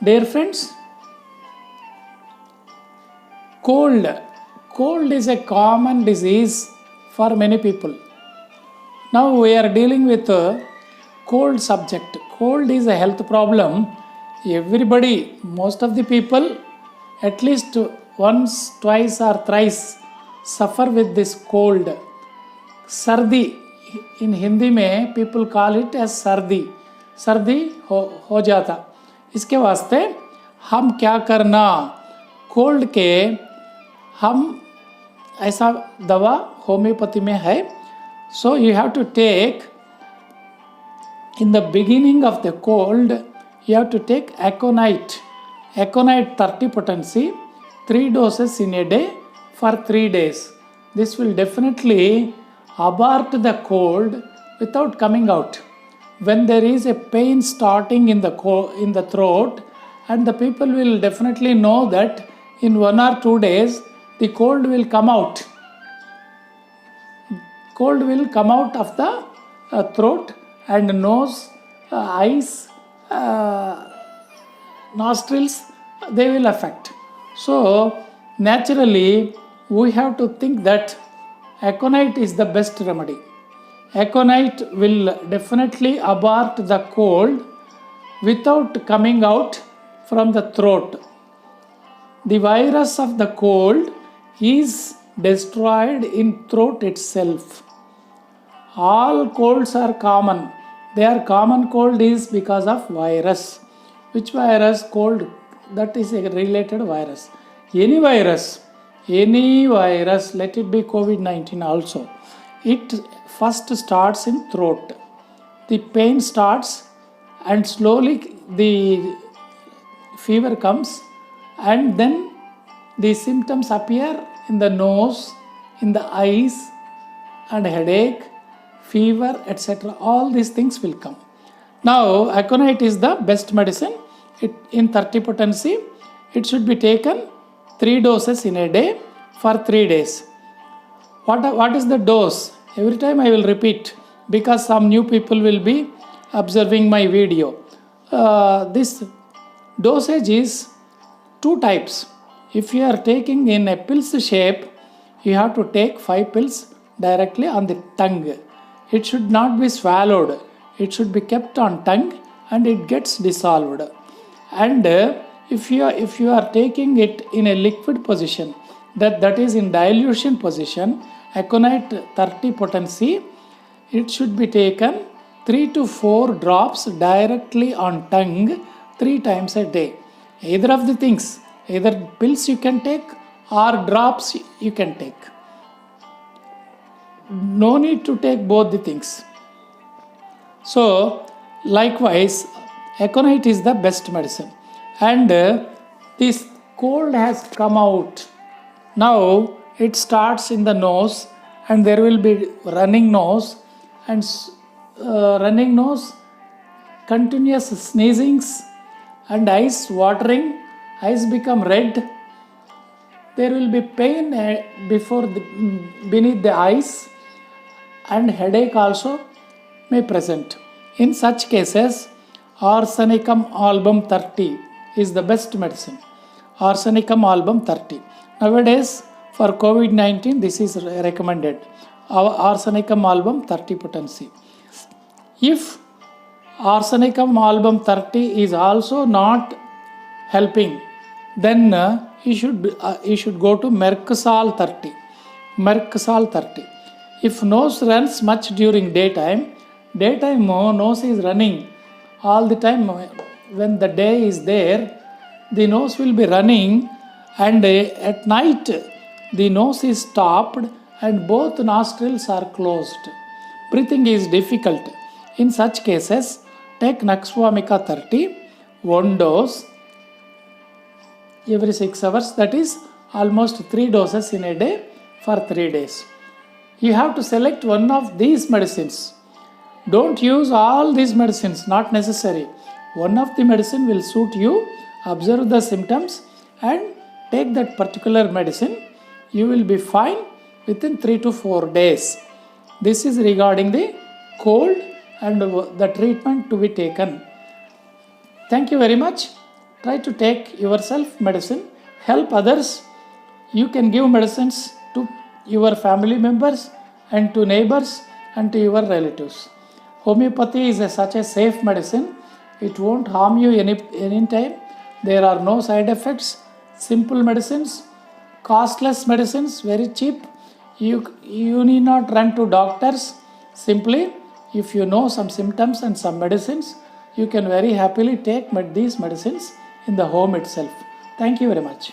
Dear friends, cold is a common disease for many people. Now we are dealing with a cold subject. Cold is a health problem. Everybody, most of the people, at least once, twice, or thrice suffer with this cold. सर्दी इन हिंदी में people call it as सर्दी. सर्दी हो जाता. इसके वास्ते हम क्या करना, कोल्ड के हम ऐसा दवा होम्योपैथी में है. So you have to take in the beginning of the cold, you have to take Aconite 30 potency, 3 doses in a day for 3 days. This will definitely abort the cold without coming out. When there is a pain starting in the throat, and the people will definitely know that in 1 or 2 days the cold will come out. Cold will come out of the throat and nose, eyes, nostrils, they will affect. So naturally we have to think that Aconite is the best remedy. Aconite will definitely abort the cold without coming out from the throat. The virus of the cold is destroyed in throat itself. All colds are common. Their common cold is because of virus. Which virus? Cold. That is a related virus. Any virus, let it be COVID-19 also, it first starts in throat. The pain starts and slowly the fever comes, and then the symptoms appear in the nose, in the eyes, and headache, fever, etc. All these things will come. Now, Aconite is the best medicine. In 30 potency, it should be taken 3 doses in a day for 3 days. What is the dose? Every time I will repeat because some new people will be observing my video. This dosage is 2 types. If you are taking in a pills shape, you have to take 5 pills directly on the tongue. It should not be swallowed. It should be kept on tongue and it gets dissolved. And if you are taking it in a liquid position, that is in dilution position, Aconite 30 potency, it should be taken 3 to 4 drops directly on tongue 3 times a day. Either of the things, either pills you can take or drops you can take. No need to take both the things. So likewise, Aconite is the best medicine. And this cold has come out. Now it starts in the nose and there will be running nose, and continuous sneezings, and eyes watering, eyes become red. There will be pain beneath the eyes, and headache also may present. In such cases, Arsenicum album 30 is the best medicine. Arsenicum album 30. Nowadays, for COVID-19, this is recommended. Arsenicum album 30 potency. If Arsenicum album 30 is also not helping, then you should go to Mercosal 30. Mercosal 30. If nose runs much during daytime nose is running all the time. When the day is there, the nose will be running, and at night the nose is stopped and both nostrils are closed. Breathing is difficult. In such cases, take Nux vomica 30, 1 dose every 6 hours. That is almost 3 doses in a day for 3 days. You have to select one of these medicines. Don't use all these medicines, not necessary. One of the medicine will suit you. Observe the symptoms and take that particular medicine. You will be fine within 3 to 4 days. This is regarding the cold and the treatment to be taken. Thank you very much. try to take yourself medicine, help others. You can give medicines to your family members and to neighbors and to your relatives. Homeopathy is such a safe medicine. It won't harm you any time. There are no side effects. Simple medicines, costless medicines, very cheap. You need not run to doctors. Simply, if you know some symptoms and some medicines, you can very happily take these medicines in the home itself. Thank you very much.